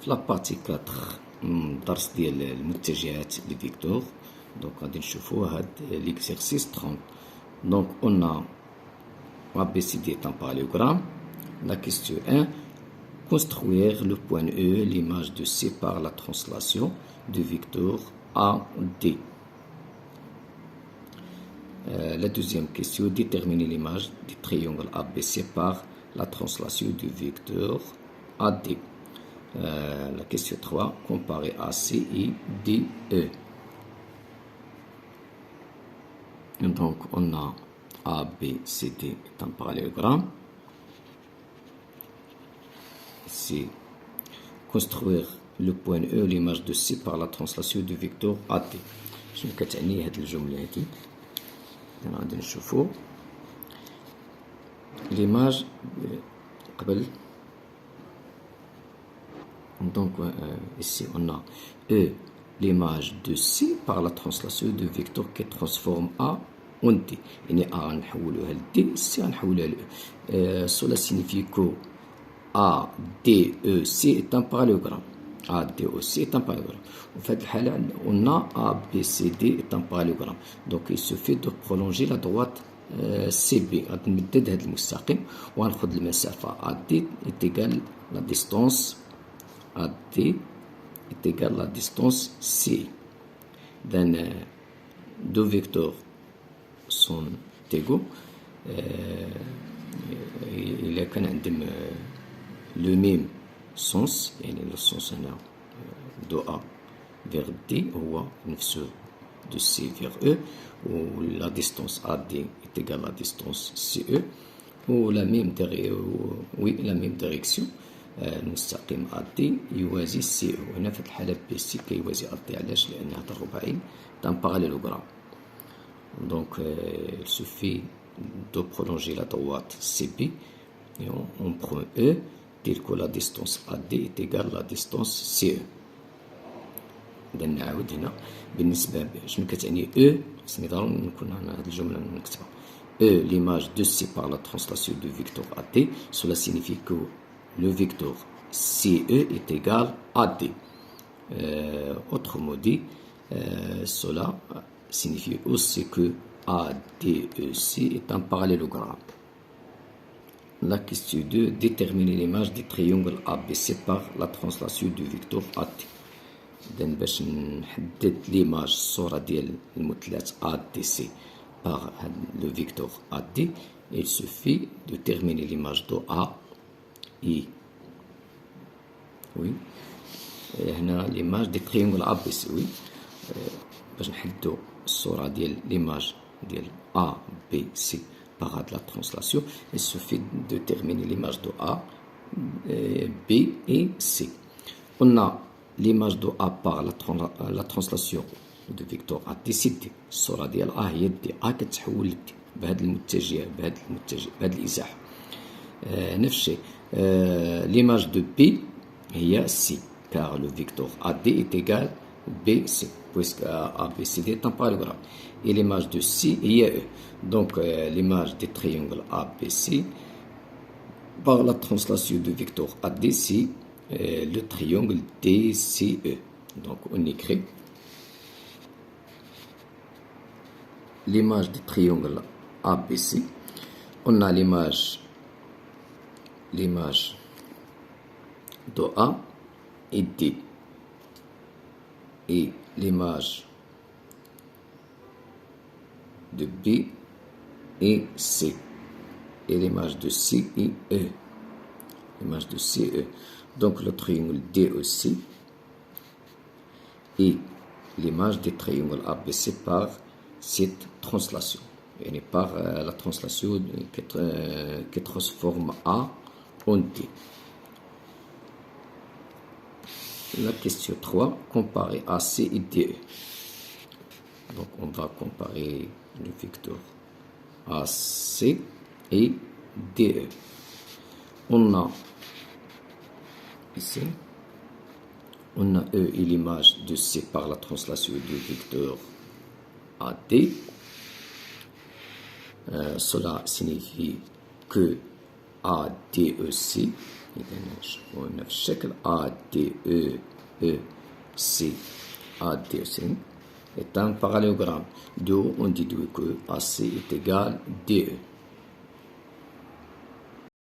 في لابارتي 4 درس ديال المتجهات لي فيكتور. دونك غادي نشوفوا هاد ليكزيرسيس 30. دونك on a ABCD est un parallélogramme. La question 1, construire le point E, l'image de C par la translation du vecteur AD. La deuxième question, déterminer l'image du triangle ABC par la translation du vecteur AD. La question 3, comparer AC et DE. Donc on a ABCD est un parallélogramme. C'est construire le point E, l'image de C par la translation du vecteur AD. شنو كتعني هاد الجملة هادي؟ غادي نشوفو l'image قبل. Donc ici on a E, l'image de C par la translation du vecteur qui transforme A en D. يعني A غنحولوها ل D, C غنحولوها ل E. Cela signifie que ADEC est un parallélogramme. ADEC est un parallélogramme. En fait, on a ABCD est un parallélogramme. Donc, il suffit de prolonger la droite CB. غادي نمدد هذا المستقيم وغناخذ المسافة AD est égale la distance AD est égale la distance C. Donc, deux vecteurs sont égaux. إلا كان عندهم le même sens, يعني le sens هنا de A vers D هو نفسه de C vers E, où la distance AD est égale à la distance CE, ou la même direction. المستقيم AD يوازي CE. وهنا في الحالة BC كيوازي AD. علاش؟ لأن هذا الرباعي c'est un parallélogramme. Donc il suffit de prolonger la droite CB et on prend E tel que la distance AD est égale à la distance CE. نعاود هنا بالنسبة شنو كتعني E. خصني ضروري نكون هاد الجملة نكتبها. E, l'image de C par la translation du vecteur AD. Cela signifie que le vecteur CE est égal à D. Autrement dit, cela signifie aussi que ADEC est un parallélogramme. La question 2, déterminer l'image du triangle ABC par la translation du vecteur AD. إذن باش نحدد l'image الصورة ديال المثلث ADC par le vecteur AD, il suffit de déterminer l'image de A et oui هنا l'image du triangle ABC. oui باش نحددو الصورة ديال l'image ديال ABC par la translation, il suffit de déterminer l'image de A, B et C. On a l'image de A par la translation du vecteur A décidé. الصورة ديال A هي D. A كتحول ل D بهذا المتجه بهذا الإزاحة. نفس الشيء l'image de B هي C car le vecteur AD est égal BC puisque ABCD est un parallélogramme. Et l'image de C est E. Donc l'image du triangle ABC par la translation du vecteur AD, c'est le triangle DCE. Donc on écrit l'image du triangle ABC. On a l'image de A et D. Et l'image de B et C. Et l'image de C et E. L'image de C et E. Donc le triangle DEC et l'image du triangle ABC par cette translation. Et par la translation qui transforme A en D. La question 3, comparer AC et DE. Donc on va comparer le vecteur AC et DE. On a ici, on a E et l'image de C par la translation du vecteur AD. Cela signifie que ADEC إذا قلنا في الشكل A D E E C A D C est un parallélogramme d'où on déduit que AC est égal DE.